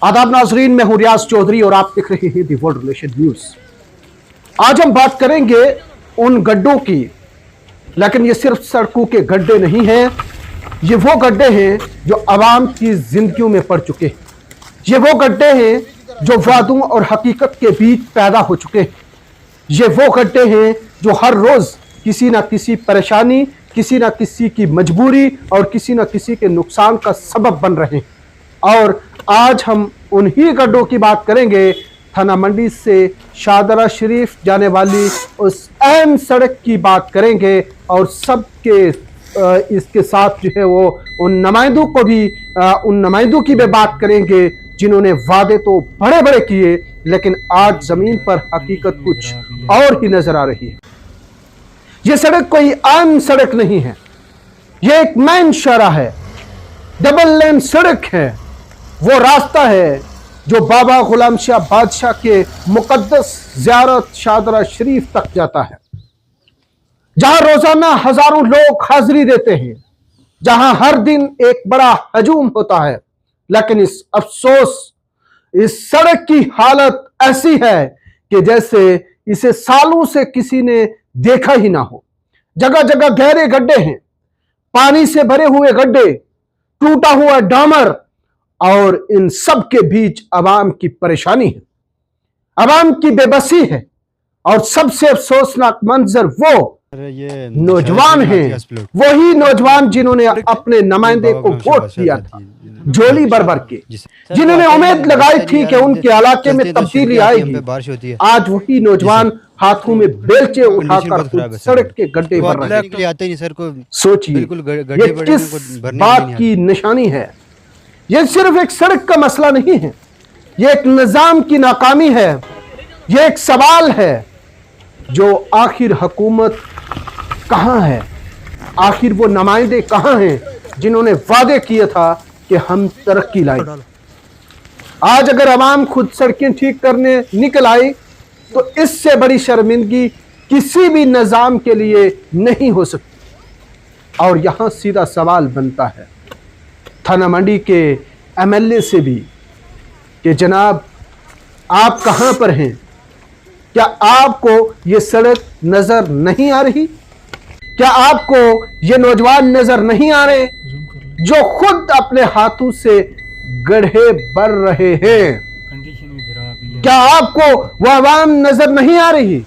आदाब नाजरीन, मैं हूं रियाज चौधरी और आप देख रहे हैं दी वर्ल्ड रिलेशन न्यूज। आज हम बात करेंगे उन गड्ढों की, लेकिन ये सिर्फ सड़कों के गड्ढे नहीं हैं। ये वो गड्ढे हैं जो आवाम की जिंदगियों में पड़ चुके हैं। ये वो गड्ढे हैं जो वादों और हकीकत के बीच पैदा हो चुके हैं। ये वो गड्ढे हैं जो हर रोज किसी ना किसी परेशानी, किसी ना किसी की मजबूरी और किसी ना किसी के नुकसान का सबब बन रहे हैं। और आज हम उन्हीं गड्ढों की बात करेंगे। थाना मंडी से शाहदरा शरीफ जाने वाली उस अहम सड़क की बात करेंगे और सबके इसके साथ जो है वो उन नुमाइंदों की भी बात करेंगे जिन्होंने वादे तो बड़े बड़े किए, लेकिन आज जमीन पर हकीकत कुछ और ही नजर आ रही है। ये सड़क कोई आम सड़क नहीं है, ये एक मेन शाहरा है, डबल लेन सड़क है। वो रास्ता है जो बाबा गुलाम शाह बादशाह के मुकद्दस ज़ियारत शाहदरा शरीफ तक जाता है, जहां रोजाना हजारों लोग हाजिरी देते हैं, जहां हर दिन एक बड़ा हजूम होता है। लेकिन इस अफसोस, इस सड़क की हालत ऐसी है कि जैसे इसे सालों से किसी ने देखा ही ना हो। जगह जगह गहरे गड्ढे हैं, पानी से भरे हुए गड्ढे, टूटा हुआ डामर, और इन सब के बीच अवाम की परेशानी है, अवाम की बेबसी है। और सबसे अफसोसनाक मंजर वो नौजवान हैं, वही नौजवान जिन्होंने अपने नुमाइंदे को वोट दिया था झोली भर भर के, जिन्होंने उम्मीद लगाई थी कि उनके इलाके में तब्दीली आएगी। आज वही नौजवान हाथों में बेलचे उठाकर सड़क के गड्ढे भर रहे हैं। सोचिए ये किस बात की निशानी है। ये सिर्फ एक सड़क का मसला नहीं है, ये एक निजाम की नाकामी है। ये एक सवाल है जो आखिर हुकूमत कहां है, आखिर वो नुमाइंदे कहां हैं जिन्होंने वादे किया था कि हम तरक्की लाएंगे। आज अगर अवाम खुद सड़कें ठीक करने निकल आई तो इससे बड़ी शर्मिंदगी किसी भी निजाम के लिए नहीं हो सकती। और यहां सीधा सवाल बनता है थाना मंडी के एमएलए से भी कि जनाब आप कहां पर हैं? क्या आपको ये सड़क नजर नहीं आ रही? क्या आपको ये नौजवान नजर नहीं आ रहे जो खुद अपने हाथों से गड्ढे भर रहे हैं? क्या आपको वह आवाम नजर नहीं आ रही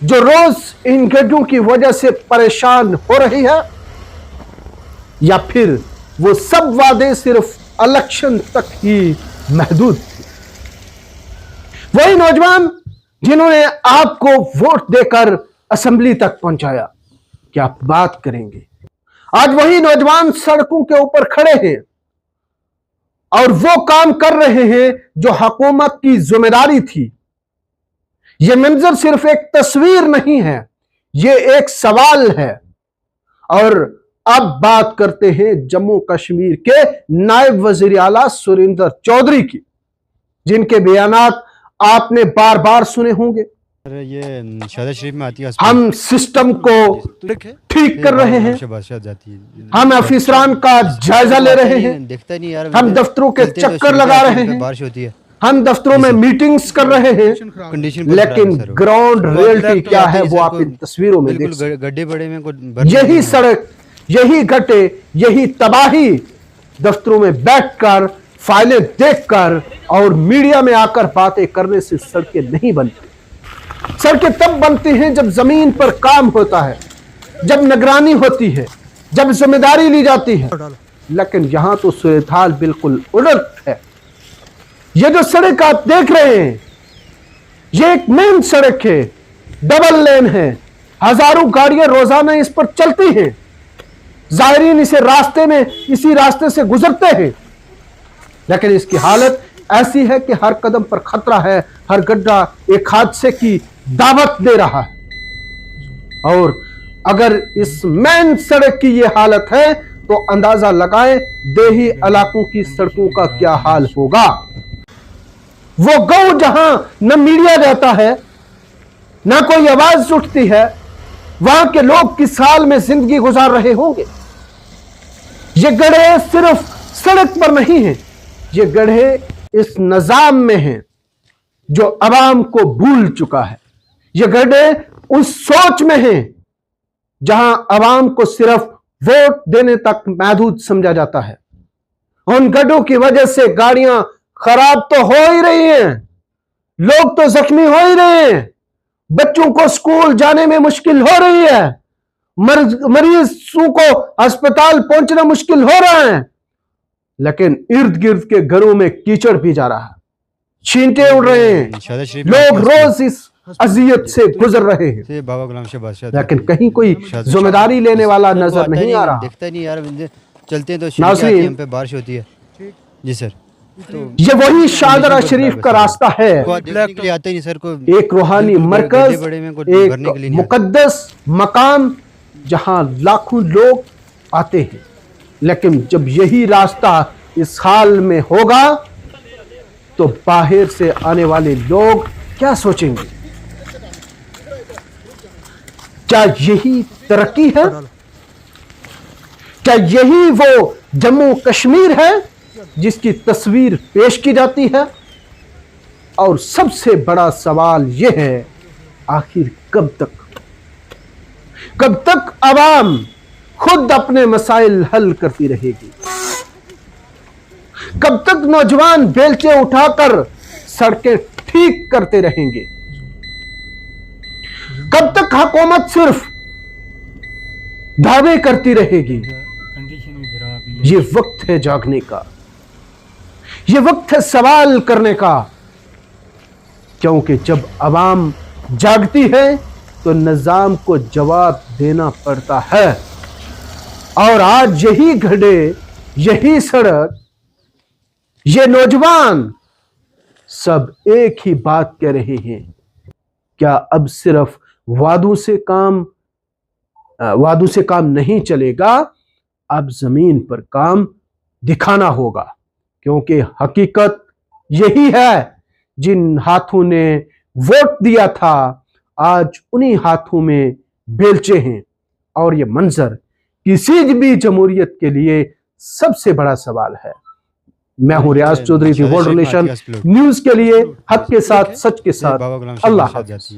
जो रोज इन गड्ढों की वजह से परेशान हो रही है? या फिर वो सब वादे सिर्फ इलेक्शन तक ही महदूद थे? वही नौजवान जिन्होंने आपको वोट देकर असेंबली तक पहुंचाया, क्या आप बात करेंगे? आज वही नौजवान सड़कों के ऊपर खड़े हैं और वो काम कर रहे हैं जो हुकूमत की जिम्मेदारी थी। यह मंजर सिर्फ एक तस्वीर नहीं है, यह एक सवाल है। और अब बात करते हैं जम्मू कश्मीर के नायब वजीर आला सुरेंद्र चौधरी की, जिनके बयानात आपने बार बार सुने होंगे। ये शाहदरा शरीफ में आती है। हम सिस्टम को ठीक कर रहे हैं, हम अफसरान का जायजा ले रहे हैं, हम दफ्तरों के चक्कर लगा रहे हैं, हम दफ्तरों में मीटिंग्स कर रहे हैं, लेकिन ग्राउंड रियलिटी क्या है वो आप इन तस्वीरों में देख सकते हैं। गड्ढे बड़े में यही सड़क, यही गड्ढे, यही तबाही दफ्तरों में बैठकर, फाइलें देखकर और मीडिया में आकर बातें करने से सड़कें नहीं बनती। सड़कें तब बनती हैं जब जमीन पर काम होता है, जब निगरानी होती है, जब जिम्मेदारी ली जाती है। लेकिन यहां तो सूरत हाल बिल्कुल उलट है। ये जो सड़क आप देख रहे हैं, ये एक मेन सड़क है, डबल लेन है, हजारों गाड़ियां रोजाना इस पर चलती हैं। जायरीन इसी रास्ते से गुजरते हैं, लेकिन इसकी हालत ऐसी है कि हर कदम पर खतरा है, हर गड्ढा एक हादसे की दावत दे रहा है। और अगर इस मेन सड़क की यह हालत है तो अंदाजा लगाएं देही इलाकों की सड़कों का क्या हाल होगा। वो गांव जहां न मीडिया जाता है, न कोई आवाज उठती है, वहां के लोग किस हाल में जिंदगी गुजार रहे होंगे। ये गड्ढे सिर्फ सड़क पर नहीं है, ये गड्ढे इस निजाम में हैं जो अवाम को भूल चुका है। ये गड्ढे उस सोच में हैं जहां अवाम को सिर्फ वोट देने तक महदूद समझा जाता है। उन गड्ढों की वजह से गाड़ियां खराब तो हो ही रही हैं, लोग तो जख्मी हो ही रहे हैं, बच्चों को स्कूल जाने में मुश्किल हो रही है, मरीजों को अस्पताल पहुंचना मुश्किल हो रहा है, लेकिन इर्द गिर्द के घरों में कीचड़ भी जा रहा है, छींटे उड़ रहे हैं, शाहजहाँ शरीफ में लोग आती है रोज इस अजियत से गुजर रहे हैं, से बाबा गुलाम शाह बादशाह लेकिन कहीं कोई जिम्मेदारी लेने वाला सर, वो नजर आता नहीं आ रहा। दिखता नहीं यार, चलते हैं तो नाज़रीन, आती है, हम पे बारिश होती है। जी सर, तो ये वही शाहदरा शरीफ का रास्ता है, को देखने के लिए आते ही नहीं सर को। एक रूहानी मरकज, बड़े में कुछ भरने के लिए एक नहीं आते। मुकद्दस मकाम जहां लाखों लोग आते हैं, लेकिन जब यही रास्ता इस हाल में होगा तो बाहर से आने वाले लोग क्या सोचेंगे? क्या यही तरक्की है? क्या यही वो जम्मू कश्मीर है जिसकी तस्वीर पेश की जाती है? और सबसे बड़ा सवाल यह है, आखिर कब तक अवाम खुद अपने मसाइल हल करती रहेगी? कब तक नौजवान बेलचे उठाकर सड़कें ठीक करते रहेंगे? कब तक हुकूमत सिर्फ दावे करती रहेगी? ये वक्त है जागने का, ये वक्त है सवाल करने का, क्योंकि जब अवाम जागती है तो निजाम को जवाब देना पड़ता है। और आज यही गड्ढे, यही सड़क, ये नौजवान सब एक ही बात कह रहे हैं, क्या अब सिर्फ वादों से काम नहीं चलेगा, अब जमीन पर काम दिखाना होगा, क्योंकि हकीकत यही है, जिन हाथों ने वोट दिया था आज उन्हीं हाथों में बेलचे हैं। और ये मंजर किसी भी जमहूरियत के लिए सबसे बड़ा सवाल है। मैं हूं रियाज चौधरी, वर्ल्ड रिलेशन न्यूज के लिए हक के साथ, सच के साथ। अल्लाह हाफ़िज़।